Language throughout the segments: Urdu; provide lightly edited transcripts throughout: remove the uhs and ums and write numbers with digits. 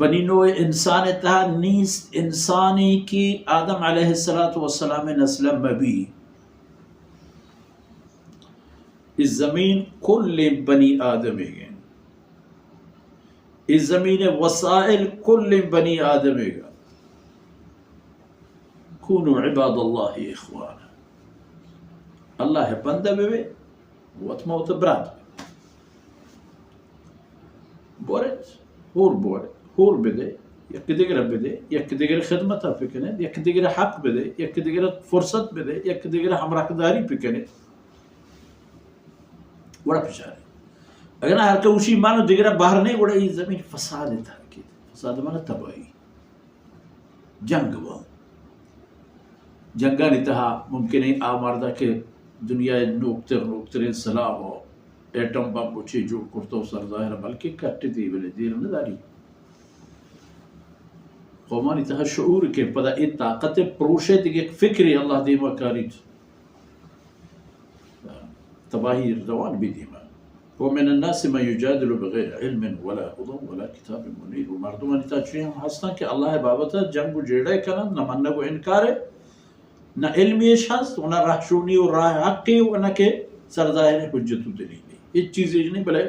بنی نوع انسان تہا نیست انسانی کی آدم علیہ السلام نسل مبی اس زمین کل بنی آدم گئے اس زمین وسائل کل بنی آدم گا کونوا عباد اللہ اخوانا اللہ بندہ بے وقت موت براد بورت هور بده یک دیگر بده یک دیگر خدمت بکنه یک دیگر حق بده یک دیگر فرصت بده یک دیگر همراهداری بکنه وڑا پچاره اگر هر کوشی مانو دیگر باہر نہیں وڑا یہ زمین فساد تھا کہ فساد مانا تباہی جنگ وہ جنگا نتہا ممکن ہے آماردہ کہ دنیا نوکتر انسلام ہو ایٹم بم بچے جو کرتو سر ظاہر بلکہ کٹی تھی بلے دیر نداری قومانی تہا شعور کے پدا ای طاقت پروشے تھی ایک فکری اللہ دیما کاری تباہی روان بھی دیما ومن الناس من يجادل بغیر علم ولا هدى ولا کتاب منیر و مردمانی تہا چوئی ہم ہستان کہ اللہ بابتا جنگ و جیڑے کنا نہ منگ و انکار نہ علمیش ہست و نہ رہشونی و راہ حقی و نہ کہ سرظاہر حجت و دلیلی یہ چیزیں نہیں بلے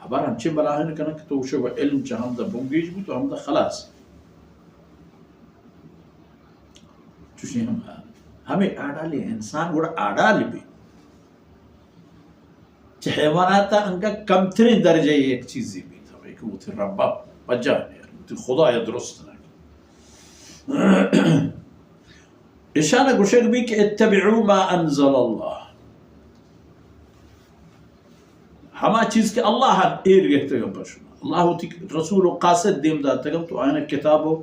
ہمارا ہمچے بلاہن کنا کہ تو اسے وہ علم چاہم دا بنگیج بھی تو ہم دا خلاص چوشی ہمیں آڈالی انسان گوڑا آڈالی بھی حیواناتا انگا کم ترین درجہ ایک چیزی بھی تھا کہ وہ تھی ربا بجانے وہ تھی خدا یا درست نہ اشانہ گوشک بھی کہ اتبعوا ما انزل اللہ ہما چیز کہ اللہ ایر گہتے گا بشنا اللہ ہوتی رسول و قاصد دیم داتا گا تو آئینہ کتاب و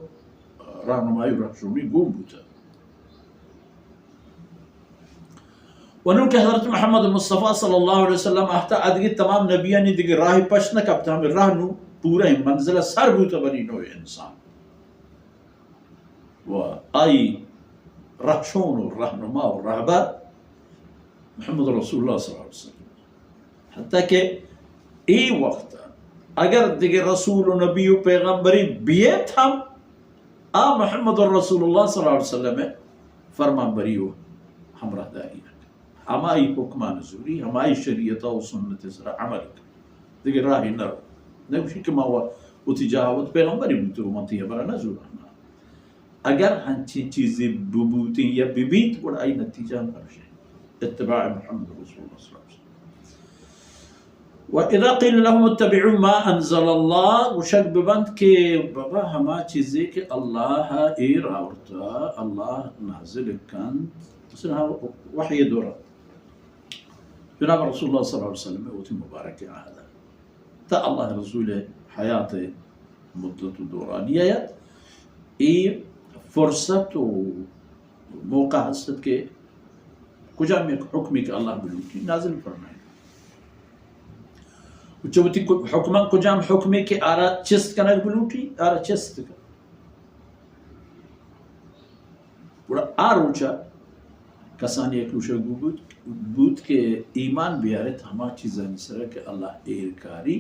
رہنمائی و رہشومی گوم بوتا ونو کہ حضرت محمد مصطفیٰ صلی اللہ علیہ وسلم احتا ادگی تمام نبیانی دیگی راہی پشنا کبتا ہمیں راہ نو پورا ہی منزلہ سر بوتا بنی نوع انسان و آئی رہشون و رہنما و رہبر محمد رسول اللہ صلی اللہ علیہ وسلم حتیٰ کہ ای وقت اگر دیگی رسول و نبی و پیغمبری بیت ہم محمد رسول اللہ صلی اللہ علیہ وسلم فرمان بری و ہمراہ داری ہمائی حکمہ نزوری ہمائی شریعتہ و سنت سر عمل دیگر راہی نرو نگوشی کہ ماں وہ تجاوت پیغمبری بوتی رو منتی ہے برا نزور ہمنا اگر ہنچی چیزیں ببوتی یا ببیت بڑا آئی نتیجہ ہم کرشے اتباع محمد رسول اللہ صلی اللہ علیہ وسلم وَإِذَا قِيلَ لَهُمُ اتَّبِعُوا مَا أَنزَلَ اللَّهُ وشک ببند کہ بابا ہما چیزیں کہ اللہ ایر آورتا اللہ نازل کند مثلا وحی دورہ جناب رسول اللہ صلی اللہ علیہ وسلم وہ تھی مبارک عہدہ تا اللہ رسول حیات مدت و دورانیت ای فرصت و موقع حسد کے کجا میں حکمی کہ اللہ بلوٹی نازل فرمائے چوتی حکمان کجام حکمی کہ آرہ چست کنک بلوٹی آرہ چست کنک بڑا آروچا کسانی ایک روشہ بود کے ایمان بیارت ہما چیزیں نسرہ کہ اللہ ایرکاری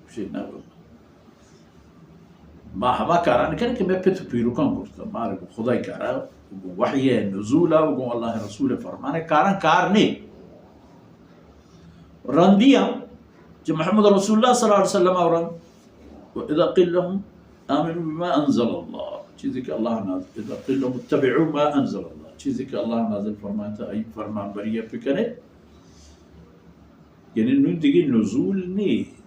اسے نہ بلو ما ہما کاران کہنے کہ میں پھر پیرو کام کرتا مارے کو خدای کارا وحی نزولہ وہ اللہ رسول فرمانے کاران کار نہیں رندیاں جو محمد رسول اللہ صلی اللہ علیہ وسلم اوران وَإِذَا قِلْ لَهُمْ آمِنُوا بِمَا أَنزَلَ اللَّهُ چیزی کہ اللہ نازل اذا قِلْ لَهُمْ اتَّبِعُوا مَا أَنزَلَ اللَّهُ چیزی کہ اللہ نازل فرماتا ای فرمان بریہ پہ کرے یعنی نون دیگی نزول نہیں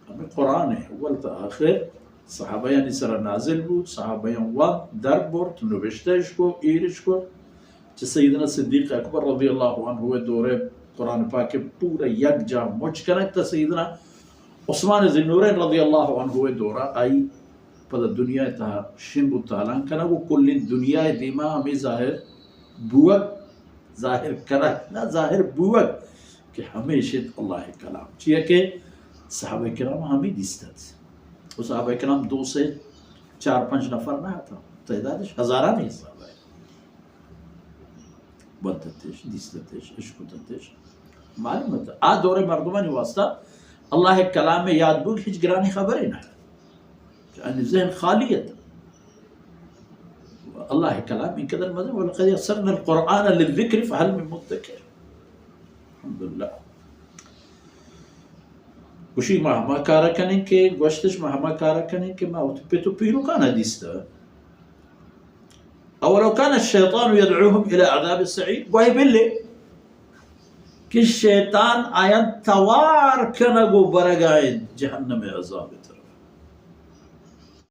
ہمیں قرآن ہے اول تا آخر صحابیان سر نازل بود صحابیان وقت در برد نوشتش کو ایرش کو چه سیدنا صدیق اکبر رضی اللہ عنہ ہوئے دورے قرآن پاک پورا یک جا مجھ کنک تا سیدنا عثمان ذنورین رضی اللہ عنہ ہوئے دورہ آئی پدا دنیا تا شنبو تالان کنک و کل دنیا دیما ہمیں ظاہر بوک ظاہر کنک نا ظاہر بوک کہ ہمیشہ اللہ کلام چیئے کہ صحابہ کرام ہمیں دیستت وہ صحابہ کرام 2 سے 4-5 نفر نہ تھا تعدادش ہزاران ہی صحابہ بدتتش دیستتش عشقتتش معلومت آ دور مردمانی واسطہ اللہ کلام میں یاد بود ہیچ گرانی خبری نہ يعني الذهن خالية. الله كلام من كذا المذهب ولقد يسرنا القرآن للذكر فهل من مدكر. الحمد لله. وشي مهما کار کنین که گوشتش مهما کار کنین که ما وتبتو بيرو كان ديستا. أو لو كان الشيطان يدعوهم إلى عذاب السعير وهي بالله کہ شیطان آیت توار کنگو برگائیں جہنم عذاب